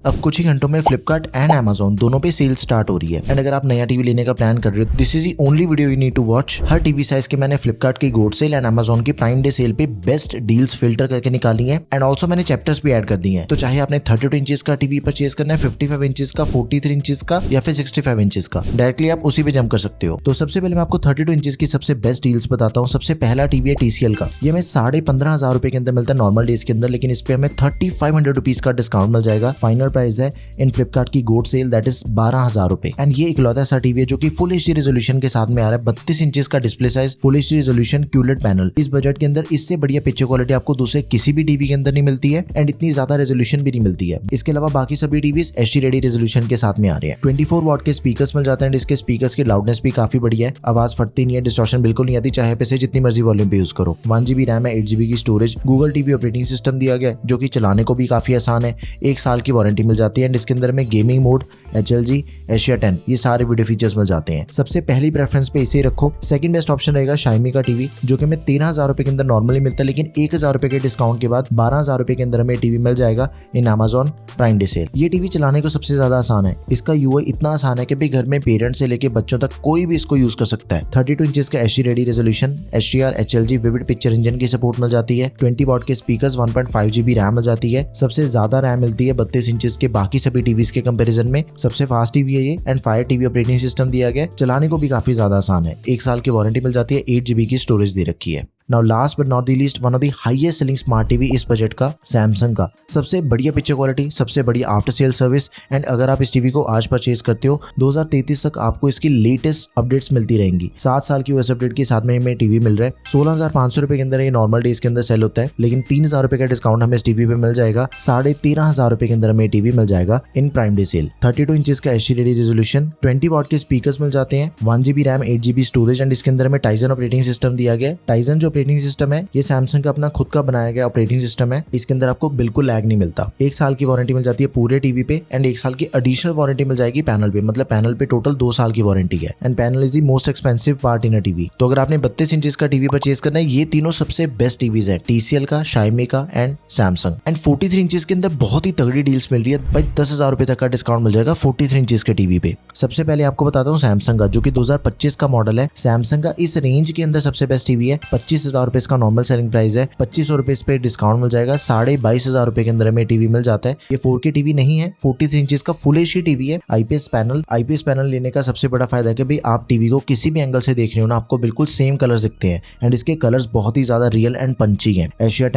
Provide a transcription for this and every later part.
अब कुछ ही घंटों में फ्लिपकार्ट एंड Amazon दोनों पे सेल स्टार्ट हो रही है। एंड अगर आप नया टीवी लेने का प्लान कर रहे हो, this is the only video you need to watch. हर टीवी साइज के मैंने फ्लिपकार्ट की गोड सेल एंड Amazon की प्राइम डे सेल पे बेस्ट डील्स फिल्टर करके निकाली है। एंड ऑल्सो मैंने चैप्टर्स भी ऐड कर दिए हैं। तो चाहे आपने 32 इंचेस का टीवी परचेज करना है, 55 इंचेस का, 43 इंचेस का या फिर 65 इंचेस का, डायरेक्टली आप उसी पे जंप कर सकते हो। तो सबसे पहले मैं आपको 32 इंचेस की सबसे बेस्ट डील्स बताता हूँ। सबसे पहला टीवी है TCL का। ये हमें 15,500 रुपए के अंदर मिलता है नॉर्मल डेज के अंदर, लेकिन इस पे हमें 3500 रुपीज का डिस्काउंट मिल जाएगा। फाइनल प्राइस है इन फ्लिपकार्ट की गोड सेल दैट इज 12,000 रुपए। एंड ये इकलौता सा टीवी है जो कि फुल HD रेजोल्यूशन के साथ में आ रहा है। 32 इंचेस का display size, full HD resolution, QLED panel. इस बजट के अंदर इससे बढ़िया पिक्चर क्वालिटी आपको दूसरे किसी भी टीवी के अंदर नहीं मिलती है एंड इतनी ज्यादा रेजोल्यूशन भी नहीं मिलती है। इसके अलावा बाकी सभी टीवीज HD रेडी रेजोल्यूशन के साथ में आ रहे हैं। 24 वॉट के स्पीकर्स मिल जाते हैं। इसके स्पीकर्स की लाउडनेस भी काफी बढ़िया है, आवाज फटती नहीं है, डिस्टॉर्शन बिल्कुल नहीं आती, चाहे पे से जितनी मर्जी वॉल्यूम पे यूज करो। 1GB रैम है, 8GB की storage, Google TV operating system दिया गया जो कि चलाने को भी काफी आसान है। 1 साल की वारंटी मिल जाती है एंड इसके अंदर में गेमिंग मोड, HLG, एशिया 10 ये सारे वीडियो फीचर्स मिल जाते हैं। सबसे पहली प्रेफरेंस पे इसे रखो। सेकंड बेस्ट ऑप्शन रहेगा Xiaomi का टीवी, जो कि हमें 13,000 रुपए के अंदर नॉर्मली मिलता है, लेकिन 1,000 रुपए के डिस्काउंट के बाद 12,000 रुपए के अंदर हमें टीवी मिल जाएगा इन Amazon प्राइम डे सेल। ये टीवी चलाने को सबसे ज्यादा आसान है। इसका UI इतना आसान है कि भाई घर में पेरेंट्स से लेके बच्चों तक कोई भी इसको यूज कर सकता है। 32 इंचेस का HD ready resolution, HDR, HLG, vivid picture engine की सपोर्ट मिल जाती है। 20 वॉट के स्पीकर्स, 1.5GB रैम मिल जाती है। सबसे ज्यादा रैम मिलती है 32 इंचेस के बाकी सभी टीवीज के कंपैरिजन में। सबसे फास्ट टीवी है ये and fire TV operating system दिया गया। चलाने को भी काफी ज्यादा आसान है। 1 साल की वारंटी मिल जाती है। 8GB की स्टोरेज दे रखी है। Now last but not the least, one of the highest selling smart TV इस बजट का सैमसंग का। सबसे बढ़िया पिक्चर क्वालिटी, सबसे बढ़िया आफ्टर सेल सर्विस एंड अगर आप इस टीवी को आज परचेज करते हो 2033 तक आपको इसकी लेटेस्ट अपडेट्स मिलती रहेंगी। 7 साल की OS अपडेट के साथ में हमें टीवी मिल रहा है। 16,500 रुपए के अंदर ये नॉर्मल डेज के अंदर सेल होता है, लेकिन 3,000 रुपए का डिस्काउंट हमें इस टीवी पे मिल जाएगा। 13,500 रुपए के अंदर हमें टीवी मिल जाएगा in Prime Day sale. 32 inches का HD रेडी रेजोल्यूशन, 20 वॉट के स्पीकर्स मिल जाते हैं, 1GB RAM, 8GB storage and इसके अंदर हमें टाइजन ऑपरेटिंग सिस्टम दिया गया है। टाइजन जो ऑपरेटिंग सिस्टम है ये सैमसंग का अपना खुद का बनाया गया ऑपरेटिंग सिस्टम है। इसके अंदर आपको बिल्कुल लैग नहीं मिलता। 1 साल की वारंटी मिल जाती है पूरे टीवी पे एंड 1 साल की एडिशनल वारंटी मिल जाएगी पैनल पे। मतलब पैनल पे टोटल 2 साल की वारंटी है and panel is the most expensive part in a TV. तो अगर आपने 32 इंचेस का टीवी परचेज करना है, ये तीनों सबसे बेस्ट टीवीज है, TCL का, Xiaomi का एंड सैमसंग। एंड 43 इंचेस के अंदर बहुत ही तगड़ी डील्स मिल रही है भाई। 10,000 रुपए तक का डिस्काउंट मिल जाएगा 43 इंचेस के टीवी पे। सबसे पहले आपको बताता हूँ सैमसंग का, जो कि 2025 का मॉडल है। सैमसंग का इस रेंज के अंदर सबसे बेस्ट टीवी है। 25,000 रुपए इसका नॉर्मल सेलिंग प्राइस है। 2500 रुपए इस पे डिस्काउंट मिल जाएगा। 22,500 रुपए के अंदर हमें टीवी मिल जाता है। ये 4K टीवी नहीं है, 43 इंचेस का फुल HD टीवी है। IPS पैनल लेने का सबसे बड़ा फायदा है कि भाई आप टीवी को किसी भी एंगल से देख रहे हो ना, आपको बिल्कुल सेम कलर्स दिखते हैं एंड इसके कलर्स बहुत ही ज्यादा रियल एंड पंची हैं। एशिया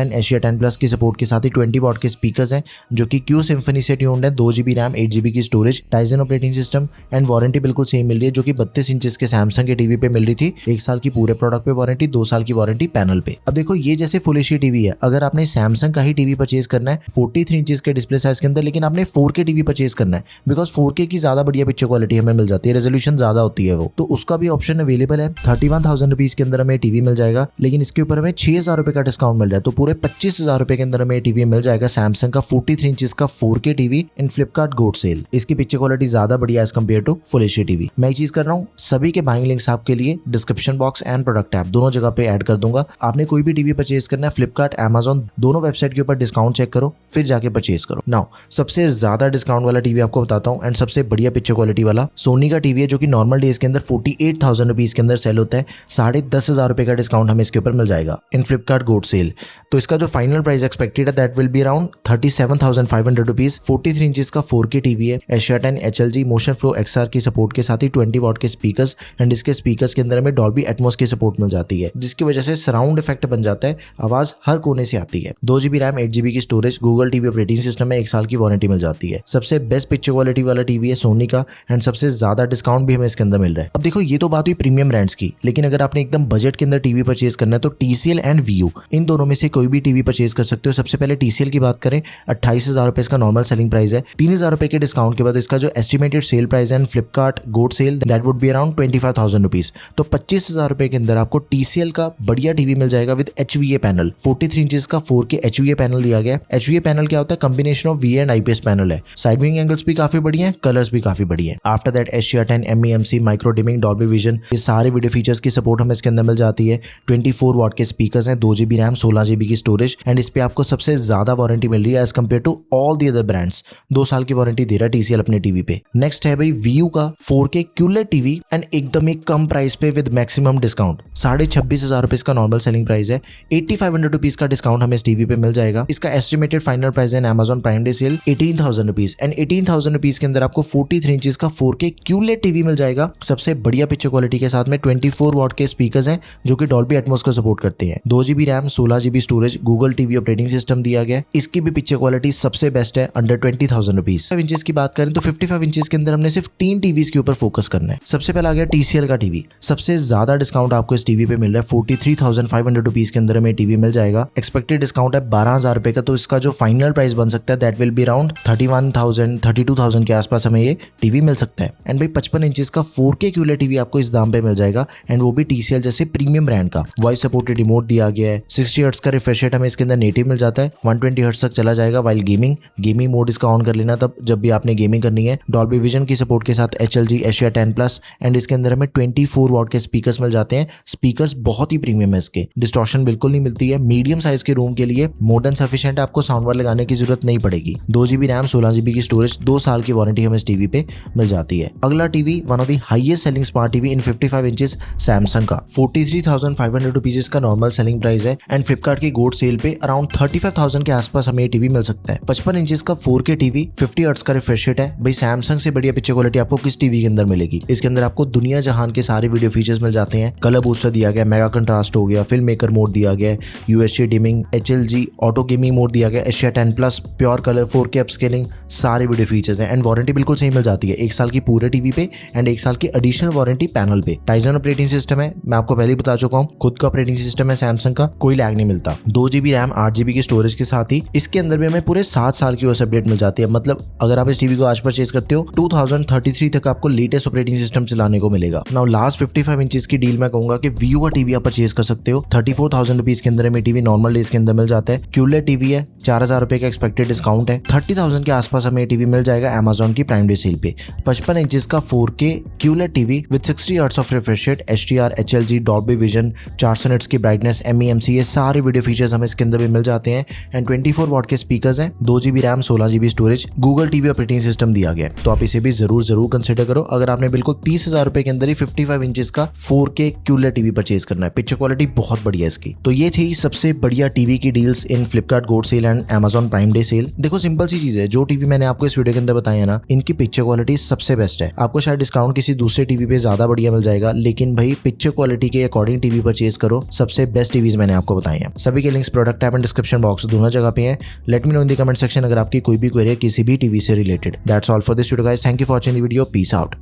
10 प्लस की सपोर्ट के साथ ही 20 वॉट के स्पीकर्स हैं जो कि Q सिम्फनी से ट्यून्ड है। 2GB रैम, 8GB की storage, Tizen operating system and warranty बिल्कुल सेम मिल रही है जो कि 32 इंचेस के सैमसंग के टीवी पे मिल रही थी। 1 साल की पूरे प्रोडक्ट पे वारंटी, 2 साल की वारंटी पैनल पे। अब देखो ये जैसे फुल HD टीवी है, अगर आपने सैमसंग का ही टीवी परचेज करना है 43 इंचेस के डिस्प्ले साइज के अंदर, लेकिन आपने 4K टीवी परचेज करना है बिकॉज 4K की ज्यादा बढ़िया पिक्चर क्वालिटी हमें मिल जाती है, रेजोल्यूशन ज्यादा होती है वो, तो उसका भी ऑप्शन अवेलेबल है। 31,000 रुपीज के अंदर हमें टीवी मिल जाएगा, लेकिन इसके ऊपर हमें 6,000 रुपए का डिस्काउंट मिल रहा है, तो पूरे 25,000 रुपए के अंदर हमें टीवी मिल जाएगा सैमसंग का 43 इंचेस का 4K टीवी इन फ्लिपकार्ट गोड सेल। इसकी पिक्चर क्वालिटी ज्यादा बढ़िया as compare to full HD TV. मैं चीज कर रहा हूँ, सभी के बाइंग लिंक्स आपके लिए description box and product app दोनों जगह पे ऐड कर दूंगा। आपने कोई भी टीवी परचेज करना है, फ्लिपकार्ट, Amazon दोनों वेबसाइट के ऊपर डिस्काउंट चेक करो, फिर जाके परचेज करो। नाउ सबसे ज्यादा डिस्काउंट वाला टीवी आपको बताता हूँ एंड सबसे बढ़िया पिक्चर क्वालिटी वाला सोनी का टीवी है, जो कि नॉर्मल डेज के अंदर 48,000 रुपीज के अंदर सेल होता है। 10,500 रुपए का डिस्काउंट हमें इसके ऊपर मिल जाएगा इन फ्लिपकार्ट गोड सेल। तो इसका जो फाइनल प्राइस एक्सपेक्टेड है that will be around 37,500 rupees. 43 inches का 4K टीवी है। Asia 10 HLG motion flow XR की सपोर्ट के साथ ही 20 वॉट के स्पीकर्स एंड इसके स्पीकर्स के अंदर हमें डॉल्बी एटमॉस की सपोर्ट मिल जाती है, जिसकी वजह से सराउंड इफेक्ट बन जाता है, आवाज हर कोने से आती है। 2GB रैम, 8GB की storage, Google TV operating system में 1 साल की वारंटी मिल जाती है। सबसे बेस्ट पिक्चर क्वालिटी वाला टीवी है सोनी का एंड सबसे ज्यादा डिस्काउंट भी हमें इसके अंदर मिल रहा है। अब देखो ये तो बात हुई प्रीमियम ब्रांड्स की, लेकिन अगर आपने एकदम बजट के अंदर टीवी परचेज करना है तो TCL एंड Viu इन दोनों में से कोई भी टीवी परचेज कर सकते हो। सबसे पहले TCL की बात करें, 28,000 रुपए इसका नॉर्मल सेलिंग प्राइस है। 3,000 रुपए के डिस्काउंट के बाद इसका जो एस्टिमेटेड सेल प्राइस है Flipkart GOAT sale that would be around 25,000 rupees. तो 25,000 रुपए के अंदर आपको TCL का बढ़िया बढ़िया टीवी मिल जाएगा विद HVA पैनल। 43 इंचेस का 4K HVA पैनल दिया गया है। HVA पैनल क्या होता है? Combination of VA and IPS panel है। साइड विंग एंगल्स भी काफी बढ़िया है, कलर्स भी काफी बढ़िया है। After that HDR10 MEMC micro dimming Dolby vision, ये सारे वीडियो फीचर्स की सपोर्ट हमें इसके अंदर मिल जाती है। 24 वॉट के स्पीकर्स हैं, 2GB रैम, 16GB की स्टोरेज एंड इस पे आपको सबसे ज्यादा वारंटी मिल रही है as compare to all the other brands. 2 साल की वारंटी दे रहा है TCL अपने टीवी पे। नेक्स्ट है भाई VU का 4K QLED टीवी एंड एकदम एक कम प्राइस पे विद मैक्सिमम डिस्काउंट। 26,500 रुपीज का नॉर्मल सेलिंग प्राइस है, 8500 रुपीज का डिस्काउंट हमें इस टीवी पे मिल जाएगा। इसका एस्टिमेटेड फाइनल प्राइस है Amazon Prime Day sale 18,000 rupees and 18,000 rupees के अंदर आपको 43 इंचेस का 4K QLED टीवी मिल जाएगा सबसे बढ़िया पिक्चर क्वालिटी के साथ में। 24 वॉट के स्पीकर्स हैं जो कि डॉल्बी एटमॉस को सपोर्ट करते हैं। 2GB RAM, 16GB storage, Google TV operating system दिया गया है। इसकी भी पिक्चर क्वालिटी सबसे बेस्ट है अंडर 20,000 रुपीज। 5 इंचेस की बात करें तो 55 इंचेस के अंदर हमने सिर्फ 3 टीवीज के ऊपर फोकस करना है। सबसे पहला आ गया TCL का टीवी। सबसे ज्यादा डिस्काउंट आपको इस टीवी पे मिल रहा है, 43,500 रुपीज के अंदर हमें टीवी मिल जाएगा। एक्सपेक्टेड डिस्काउंट है 12,000 रुपए का, तो इसका जो फाइनल प्राइस बन सकता है दैट विल बी अराउंड 31,000 32,000 के आसपास हमें ये टीवी मिल सकता है। एंड भाई 55 इंचेस का 4K QLED टीवी आपको इस दाम पे मिल जाएगा एंड वो भी TCL जैसे प्रीमियम ब्रांड का। वॉइस सपोर्टेड रिमोट दिया गया है। 60 हर्ट्ज का रिफ्रेश रेट हमें इसके अंदर नेटिव मिल जाता है। 120 हर्ट्ज तक चला जाएगा। वाइल गेमिंग मोड इसका ऑन कर लेना तब जब भी आपने गेमिंग करनी है। डॉल्बी विजन की सपोर्ट के साथ HLG HDR10+ एंड इसके अंदर हमें 24 वॉट के स्पीकर्स मिल जाते हैं। स्पीकर्स बहुत ही प्रीमियम है इसके, डिस्टॉर्शन बिल्कुल नहीं मिलती है। मीडियम साइज के रूम के लिए मोर देन सफिशिएंट है, आपको साउंड बार लगाने की जरूरत नहीं पड़ेगी। 2GB रैम, 16GB की स्टोरेज, 2 साल की वारंटी हमें इस टीवी पे मिल जाती है। अगला TV one of the highest selling smart TV in 55 inches Samsung का 43,500 रुपीज इसका नॉर्मल सेलिंग प्राइस है एंड फ्लिपकार्ट की गोल्ड सेल पे अराउंड 35,000 के आसपास हमें ये टीवी मिल सकता है। 55 इंचेस का 4K टीवी, 50 हर्ट्ज का रिफ्रेश रेट है। भाई सैमसंग से बढ़िया पिक्चर क्वालिटी आपको किस टीवी के अंदर मिलेगी? इसके अंदर आपको दुनिया जहान के सारे वीडियो फीचर्स मिल जाते हैं। कलर बूस्टर दिया गया, मेगा कंट्रास्ट हो गया, फिल्म मेकर मोड दिया गया, UHD dimming, HLG auto gaming mode दिया गया, HDR10+, pure colour, 4K upscaling, सारे वीडियो फीचर्स हैं एंड वारंटी बिल्कुल सही मिल जाती है। 1 साल की पूरे टीवी पे एंड 1 साल की एडिशनल वारंटी पैनल पे। टाइजन ऑपरेटिंग सिस्टम है, मैं आपको पहले ही बता चुका हूँ, खुद का ऑपरेटिंग सिस्टम है सैमसंग का, कोई लैग नहीं मिलता। 2GB रैम, 8GB की स्टोरेज के साथ ही इसके अंदर भी हमें पूरे 7 साल की OS अपडेट मिल जाती है। मतलब अगर आप इस टीवी को आज परचेज करते हो 2033 तक आपको लेटेस्ट ऑपरेटिंग सिस्टम चलाने को मिलेगा। नाउ लास्ट 55 इंचेस की डील मैं कहूंगा कि VU का टीवी आप परचेज कर सकते हो। 34,000 रुपीज के अंदर हमें टीवी नॉर्मल डेज के अंदर मिल जाता है। QLED टीवी है, 4,000 रुपए का एक्सपेक्टेड डिस्काउंट है। 30,000 के आसपास हमें टीवी मिल जाएगा Amazon की प्राइम डे सेल पे। 55 इंचेस का 4K QLED TV with 60 hertz of refresh rate, HDR, HLG, Dolby vision, 400 nits की ब्राइटनेस, MEMC, ये सारे वीडियो फीचर्स हमें इसके अंदर भी मिल जाते हैं एंड 24 वॉट के स्पीकर्स हैं। 2GB RAM, 16GB storage, Google TV operating system दिया गया है। तो आप इसे भी जरूर कंसिडर करो अगर आपने बिल्कुल 30,000 रुपए के अंदर ही 55 इंचेस का 4K QLED टीवी परचेज करना है। पिक्चर क्वालिटी बहुत बढ़िया है इसकी। तो ये थी सबसे बढ़िया टीवी की deals in Flipkart gold sale and Amazon Prime Day sale. देखो सिंपल सी चीज है, जो टीवी मैंने आपको इस वीडियो के अंदर बताया ना, इनकी पिक्चर क्वालिटी सबसे बेस्ट है। आपको शायद डिस्काउंट किसी दूसरे टीवी पे ज्यादा बढ़िया मिल जाएगा, लेकिन भाई पिक्चर क्वालिटी के अकॉर्डिंग टीवी परचेज करो। सबसे बेस्ट टीवीज मैंने आपको बताए हैं। सभी के links product tab and description box दोनों जगह पे हैं। Let me know in the comment section अगर आपकी कोई भी क्वेरी है किसी भी टीवी से related. That's all for this video guys, thank you for watching the video, peace out.